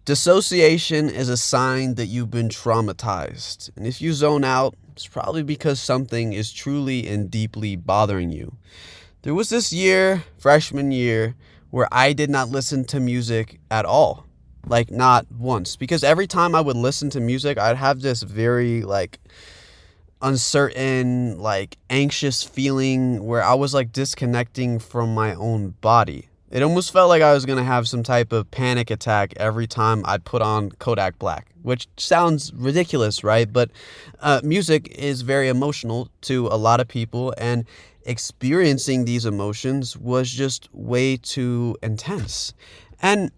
Dissociation is a sign that you've been traumatized. And if you zone out, it's probably because something is truly and deeply bothering you. There was this year, freshman year, where I did not listen to music at all. Like, not once. Because every time I would listen to music, I'd have this very, uncertain, anxious feeling where I was, disconnecting from my own body. It almost felt like I was going to have some type of panic attack every time I put on Kodak Black, which sounds ridiculous, right? But music is very emotional to a lot of people, and experiencing these emotions was just way too intense. And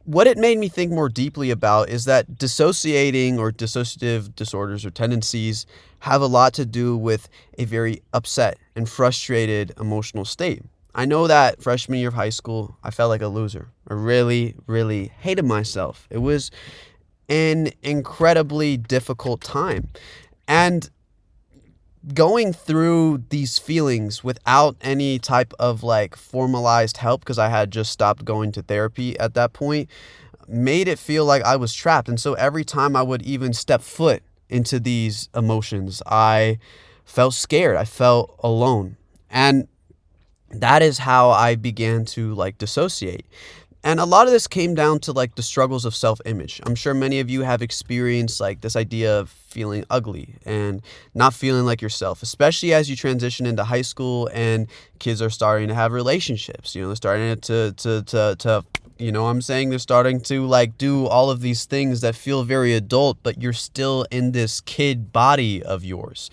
what it made me think more deeply about is that dissociating or dissociative disorders or tendencies have a lot to do with a very upset and frustrated emotional state. I know that freshman year of high school, I felt like a loser. I really, really hated myself. It was an incredibly difficult time. And going through these feelings without any type of formalized help, because I had just stopped going to therapy at that point, made it feel like I was trapped. And so every time I would even step foot into these emotions, I felt scared. I felt alone. And that is how I began to dissociate. And a lot of this came down to the struggles of self-image. I'm sure many of you have experienced this idea of feeling ugly and not feeling like yourself, especially as you transition into high school and kids are starting to have relationships. They're starting to I'm saying they're starting to do all of these things that feel very adult, but you're still in this kid body of yours.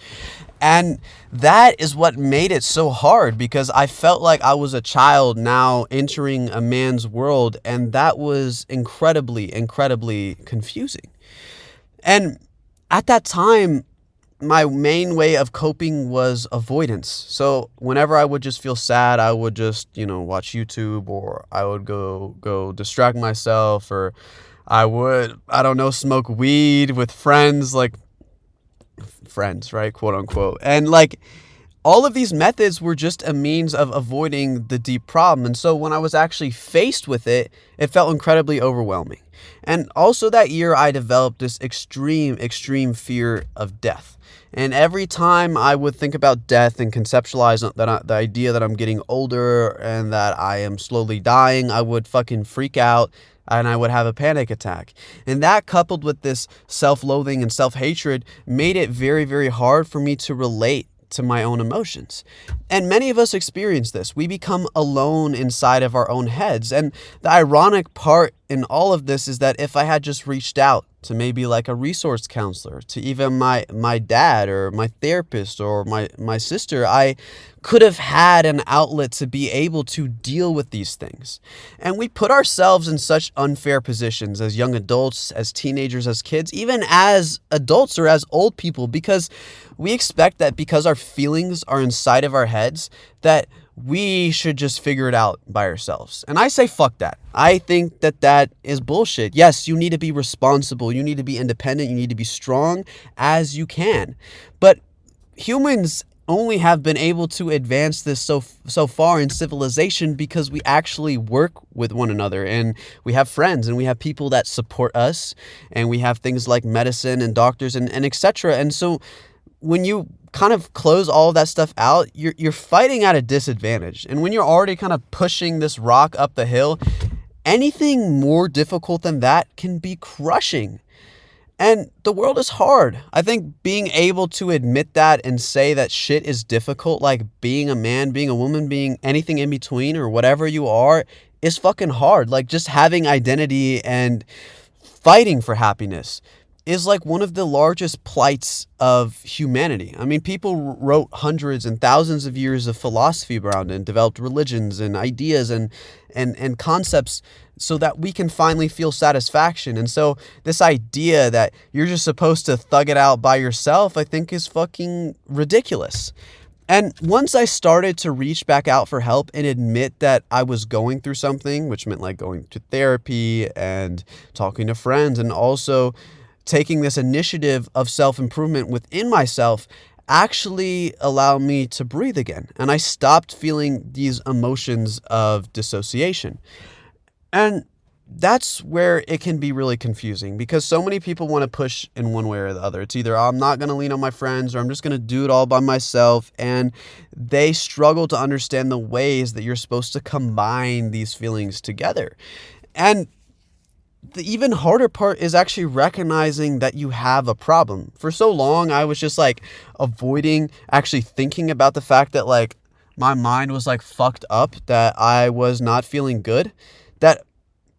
And that is what made it so hard, because I felt like I was a child now entering a man's world, and that was incredibly, incredibly confusing. And at that time, my main way of coping was avoidance. So whenever I would just feel sad, I would just, watch YouTube, or I would go distract myself, or I would, I don't know, smoke weed with friends, friends, right? Quote unquote. And all of these methods were just a means of avoiding the deep problem. And so when I was actually faced with it, it felt incredibly overwhelming. And also that year, I developed this extreme fear of death. And every time I would think about death and conceptualize the idea that I'm getting older and that I am slowly dying, I would fucking freak out and I would have a panic attack. And that, coupled with this self-loathing and self-hatred, made it very, very hard for me to relate to my own emotions. And many of us experience this. We become alone inside of our own heads. And the ironic part in all of this is that if I had just reached out to maybe a resource counselor, to even my dad or my therapist or my sister, I could have had an outlet to be able to deal with these things. And we put ourselves in such unfair positions as young adults, as teenagers, as kids, even as adults or as old people, because we expect that because our feelings are inside of our heads, that we should just figure it out by ourselves. And I say fuck that. I think that is bullshit. Yes, you need to be responsible. You need to be independent. You need to be strong as you can. But humans only have been able to advance this so far in civilization because we actually work with one another, and we have friends, and we have people that support us, and we have things like medicine and doctors and etc. And so when you kind of close all of that stuff out, you're fighting at a disadvantage. And when you're already kind of pushing this rock up the hill, anything more difficult than that can be crushing. And the world is hard. I think being able to admit that and say that shit is difficult, like being a man, being a woman, being anything in between or whatever you are, is fucking hard. Just having identity and fighting for happiness is one of the largest plights of humanity. I mean, people wrote hundreds and thousands of years of philosophy around it and developed religions and ideas and concepts so that we can finally feel satisfaction. And so this idea that you're just supposed to thug it out by yourself, I think is fucking ridiculous. And once I started to reach back out for help and admit that I was going through something, which meant going to therapy and talking to friends, and also taking this initiative of self-improvement within myself, actually allowed me to breathe again. And I stopped feeling these emotions of dissociation. And that's where it can be really confusing because so many people want to push in one way or the other. It's either I'm not going to lean on my friends or I'm just going to do it all by myself. And they struggle to understand the ways that you're supposed to combine these feelings together. And the even harder part is actually recognizing that you have a problem. For so long, I was just like avoiding actually thinking about the fact that like my mind was like fucked up, that I was not feeling good, that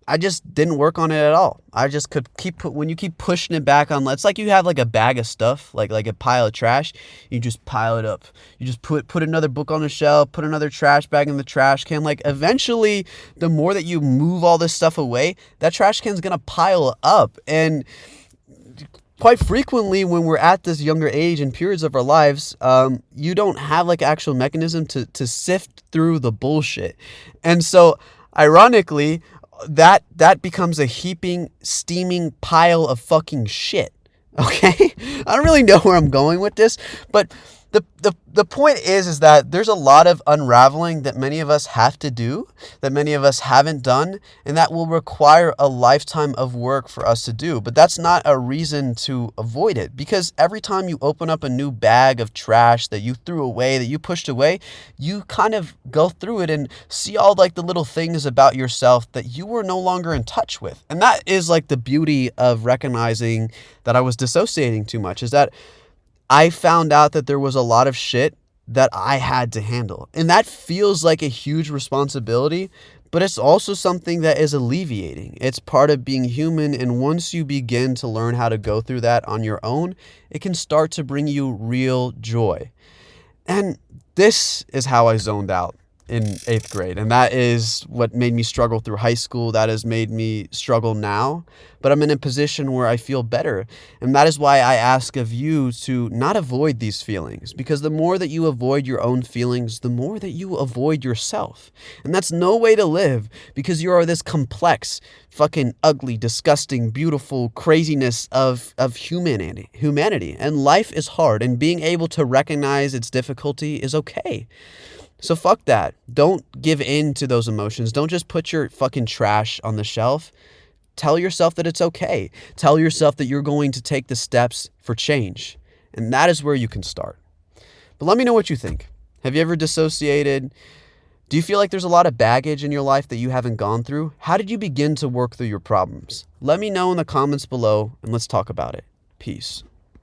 I just didn't work on it at all. I just could when you keep pushing it back on, it's like you have like a bag of stuff, like a pile of trash. You just pile it up. You just put another book on the shelf, put another trash bag in the trash can. Like eventually, the more that you move all this stuff away, that trash can's gonna pile up. And quite frequently when we're at this younger age and periods of our lives, you don't have like actual mechanism to sift through the bullshit. And so ironically, that becomes a heaping, steaming pile of fucking shit. Okay? I don't really know where I'm going with this, but the point is that there's a lot of unraveling that many of us have to do, that many of us haven't done, and that will require a lifetime of work for us to do. But that's not a reason to avoid it, because every time you open up a new bag of trash that you threw away, that you pushed away, you kind of go through it and see all like the little things about yourself that you were no longer in touch with. And that is like the beauty of recognizing that I was dissociating too much, is that I found out that there was a lot of shit that I had to handle. And that feels like a huge responsibility, but it's also something that is alleviating. It's part of being human. And once you begin to learn how to go through that on your own, it can start to bring you real joy. And this is how I zoned out in 8th grade. And that is what made me struggle through high school. That has made me struggle now. But I'm in a position where I feel better. And that is why I ask of you to not avoid these feelings. Because the more that you avoid your own feelings, the more that you avoid yourself. And that's no way to live, because you are this complex, fucking ugly, disgusting, beautiful craziness of humanity. And life is hard. And being able to recognize its difficulty is okay. So fuck that. Don't give in to those emotions. Don't just put your fucking trash on the shelf. Tell yourself that it's okay. Tell yourself that you're going to take the steps for change. And that is where you can start. But let me know what you think. Have you ever dissociated? Do you feel like there's a lot of baggage in your life that you haven't gone through? How did you begin to work through your problems? Let me know in the comments below and let's talk about it. Peace.